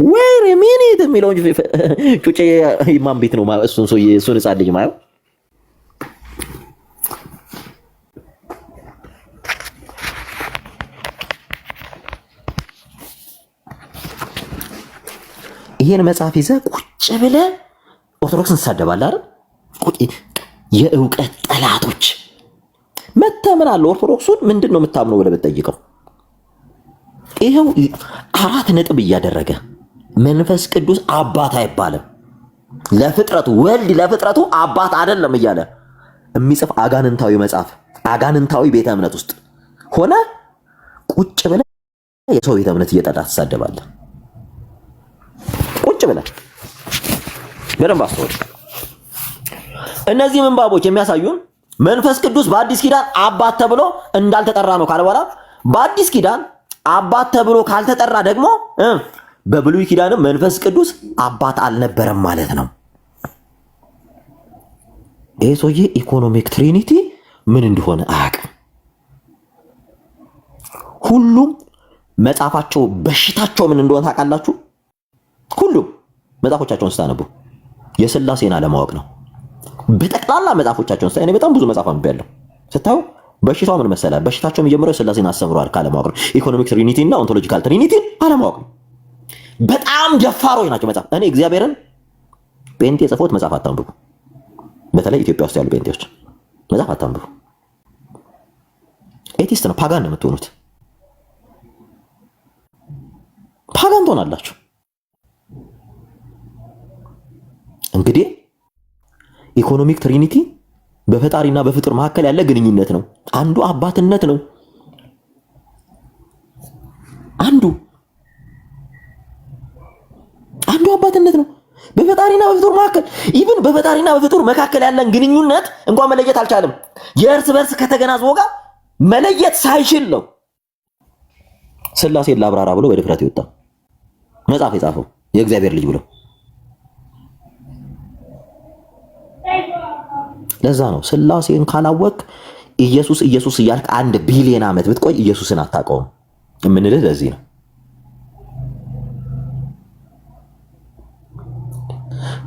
ወይር ሚኒት የሚለው ጩጬ ማን ቤት ነው? እሱን ሰው እሱን ሕፃን ልጅ ማየው ይሄን መጽሐፍ ይዘህ ቁጭ ብለህ ኦርቶዶክስን ትሳደባለህ አይደል? የእውቀት ጠላቶች መተህ ምን አለ ኦርቶዶክሱን ምንድን ነው የምታምነው ብለህ ብትጠይቀው ይኸው 4 ነጥብ እያደረገ መንፈስ ቅዱስ አባት አይባልም፣ ለፍጥረቱ ወልድ ለፍጥረቱ አባት አይደለም እያለ የሚጽፍ አጋንንታዊ መጽሐፍ አጋንንታዊ ቤተ እምነት ውስጥ ሆነ ቁጭ ብለህ የሰው ቤተ እምነት እየጠላ ትሳደባለህ። ቁጭ ብለህ በደንብ አስተውል። እነዚህ ምንባቦች የሚያሳዩን መንፈስ ቅዱስ በአዲስ ኪዳን አባት ተብሎ እንዳልተጠራ ነው ካለ በኋላ በአዲስ ኪዳን አባት ተብሎ ካልተጠራ ደግሞ በብሉይ ኪዳንም መንፈስ ቅዱስ አባት አልነበረም ማለት ነው። ይሄ ሰውዬ ኢኮኖሚክ ትሪኒቲ ምን እንደሆነ አያውቅም። ሁሉም መጽሐፋቸው በሽታቸው ምን እንደሆነ ታውቃላችሁ? ሁሉም መጽሐፎቻቸውን ስታነቡ የሥላሴን አለማወቅ ነው። በጠቅላላ መጽሐፎቻቸውን ስታይ እኔ በጣም ብዙ መጽሐፍ አንብቤያለሁ። ስታዩ በሽታው ምን መሰለህ? በሽታቸው የሚጀምረው የሥላሴን አስተምሯል ካለማወቅ ነው። ኢኮኖሚክ ትሪኒቲ እና ኦንቶሎጂካል ትሪኒቲ አለማወቅ ነው። በጣም ደፋሮች ናቸው። መጽሐፍ እኔ እግዚአብሔርን ጴንጤ ጽፎት መጽሐፍ አታንብቡ። በተለይ ኢትዮጵያ ውስጥ ያሉ ጴንጤዎች መጽሐፍ አታንብቡ። ኤቲስት ነው፣ ፓጋን ነው የምትሆኑት። ፓጋን ትሆናላችሁ። እንግዲህ ኢኮኖሚክ ትሪኒቲ በፈጣሪና በፍጡር መካከል ያለ ግንኙነት ነው። አንዱ አባትነት ነው። አንዱ አባትነት ነው በፈጣሪና በፍጡር መካከል። ኢቭን በፈጣሪና በፍጡር መካከል ያለን ግንኙነት እንኳን መለየት አልቻለም። የእርስ በርስ ከተገናዝቦ ጋር መለየት ሳይችል ነው ሥላሴን ላብራራ ብሎ በድፍረት ይወጣ መጽሐፍ የጻፈው የእግዚአብሔር ልጅ ብሎ። ለዛ ነው ሥላሴን ካላወቅ ኢየሱስ ኢየሱስ እያልክ 1 ቢሊዮን ዓመት ብትቆይ ኢየሱስን አታውቀውም የምንልህ ለዚህ ነው።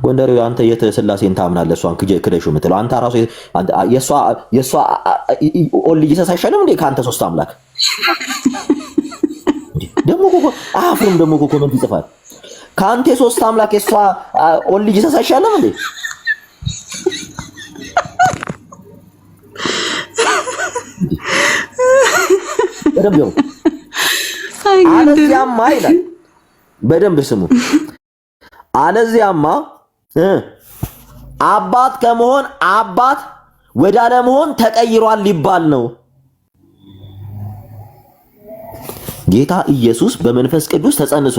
ጎንደሬው አንተ የት ሥላሴን ታምናለህ? እሷን ክደሹ የምትለው አንተ ራሱ የእሷ ኦል ጂሰስ አይሻልም እንዴ ከአንተ 3 አምላክ? ደግሞ እኮ አፍሩም ደግሞ እኮ ኮመንት ይጽፋል ከአንተ 3 አምላክ የእሷ ኦል ጂሰስ አይሻልም እንዴ? በደንብ አለዚያማ ይላል። በደንብ ስሙ። አለዚያማ አባት ከመሆን አባት ወደ አለመሆን ተቀይሯል ሊባል ነው። ጌታ ኢየሱስ በመንፈስ ቅዱስ ተጸንሶ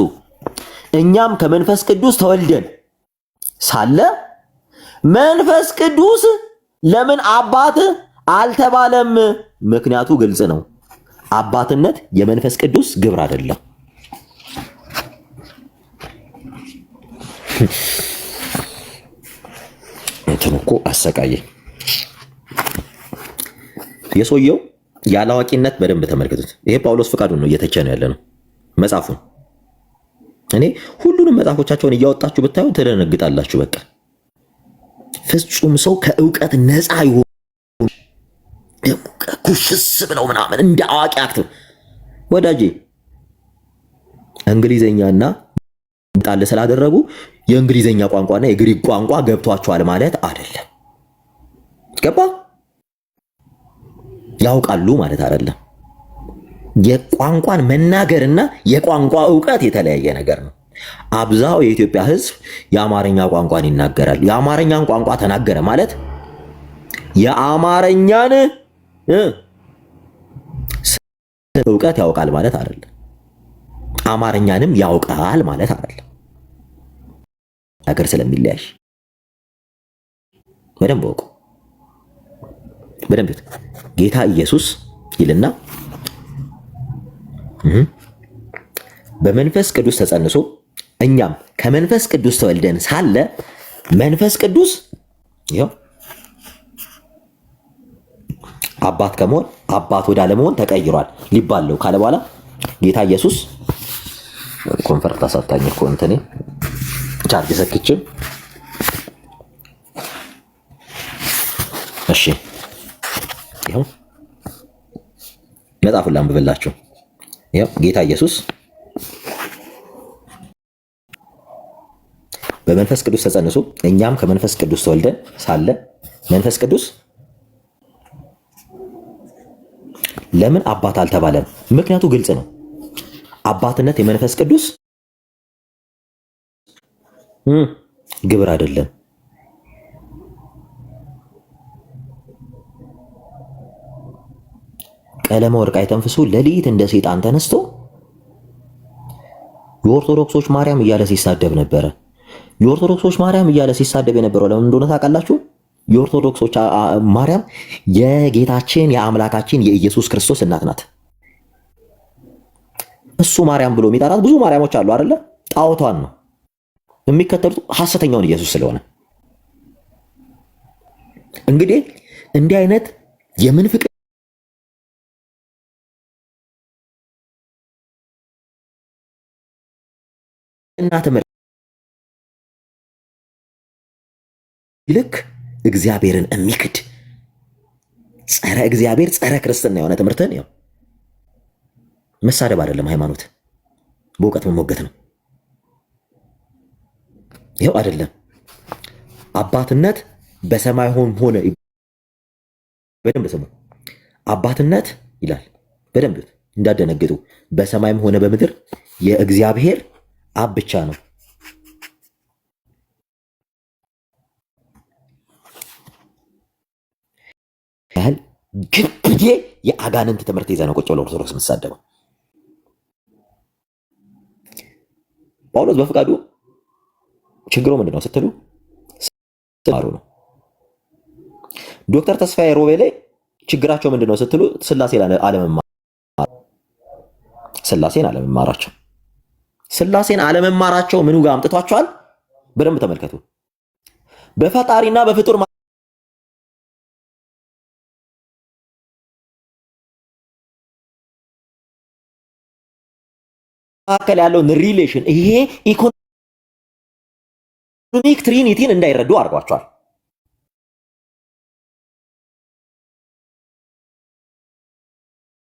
እኛም ከመንፈስ ቅዱስ ተወልደን ሳለ መንፈስ ቅዱስ ለምን አባት አልተባለም? ምክንያቱ ግልጽ ነው። አባትነት የመንፈስ ቅዱስ ግብር አይደለም። እንትኑ እኮ አሰቃየኝ። የሰውየው ያላዋቂነት በደንብ ተመልከቱት። ይሄ ጳውሎስ ፍቃዱን ነው እየተቸነ ያለ ነው መጽሐፉን። እኔ ሁሉንም መጽሐፎቻቸውን እያወጣችሁ ብታዩ ትደነግጣላችሁ። በቃ ፍጹም ሰው ከእውቀት ነፃ ይሆን ኩሽስ ብለው ምናምን እንደ አዋቂ አክት ወዳጄ እንግሊዘኛና ጣል ስላደረጉ የእንግሊዘኛ ቋንቋና የግሪክ ቋንቋ ገብቷቸዋል ማለት አይደለም። ገባ? ያውቃሉ ማለት አይደለም። የቋንቋን መናገርና የቋንቋ እውቀት የተለያየ ነገር ነው። አብዛው የኢትዮጵያ ሕዝብ የአማርኛ ቋንቋን ይናገራል። የአማርኛን ቋንቋ ተናገረ ማለት የአማርኛን እውቀት ያውቃል ማለት አይደለም። አማርኛንም ያውቃል ማለት አይደለም። ነገር ስለሚለያይ በደንብ ወቁ። በደንብ ጌታ ኢየሱስ ይልና በመንፈስ ቅዱስ ተጸንሶ እኛም ከመንፈስ ቅዱስ ተወልደን ሳለ መንፈስ ቅዱስ ይኸው አባት ከመሆን አባት ወደ አለመሆን ተቀይሯል ሊባለው ካለ በኋላ ጌታ ኢየሱስ ኮንፈርት አሳጣኝ እኮ እንትኔ ቻርጅ ዘክቼ እሺ ይኸው መጽሐፉን ላንብብላችሁ። ይኸው ጌታ ኢየሱስ በመንፈስ ቅዱስ ተጸንሶ እኛም ከመንፈስ ቅዱስ ተወልደን ሳለ መንፈስ ቅዱስ ለምን አባት አልተባለም? ምክንያቱ ግልጽ ነው። አባትነት የመንፈስ ቅዱስ ግብር አይደለም። ቀለመ ወርቅ አይተንፍሱ ሌሊት እንደ ሰይጣን ተነስቶ የኦርቶዶክሶች ማርያም እያለ ሲሳደብ ነበረ። የኦርቶዶክሶች ማርያም እያለ ሲሳደብ የነበረው ለምን እንደሆነ ታውቃላችሁ? የኦርቶዶክሶች ማርያም የጌታችን የአምላካችን የኢየሱስ ክርስቶስ እናት ናት። እሱ ማርያም ብሎ የሚጠራት ብዙ ማርያሞች አሉ አይደለ? ጣዖቷን ነው የሚከተሉት፣ ሐሰተኛውን ኢየሱስ ስለሆነ። እንግዲህ እንዲህ አይነት የምንፍቅ እና ትምህርት ልክ እግዚአብሔርን የሚክድ ጸረ እግዚአብሔር ጸረ ክርስትና የሆነ ትምህርትን ያው መሳደብ አይደለም ሃይማኖት፣ በእውቀት መሞገት ነው። ይኸው አይደለም አባትነት በሰማይ ሆነ። በደንብ ስሙ። አባትነት ይላል በደንብ እንዳደነግጡ፣ በሰማይም ሆነ በምድር የእግዚአብሔር አብ ብቻ ነው። ያህል ግብዬ የአጋንንት ትምህርት ይዘህ ነው ቁጭ ብሎ ኦርቶዶክስ የምትሳደበው። ጳውሎስ በፍቃዱ ችግሩ ምንድን ነው ስትሉ ማሩ ነው። ዶክተር ተስፋዬ ሮቤ ላይ ችግራቸው ምንድን ነው ስትሉ ስላሴን አለመማራቸው። ስላሴን አለመማራቸው ምኑ ጋር አምጥቷቸዋል? በደንብ ተመልከቱ። በፈጣሪና በፍጡር መካከል ያለውን ሪሌሽን ይሄ ኢኮኖሚክ ትሪኒቲን እንዳይረዱ አድርጓቸዋል።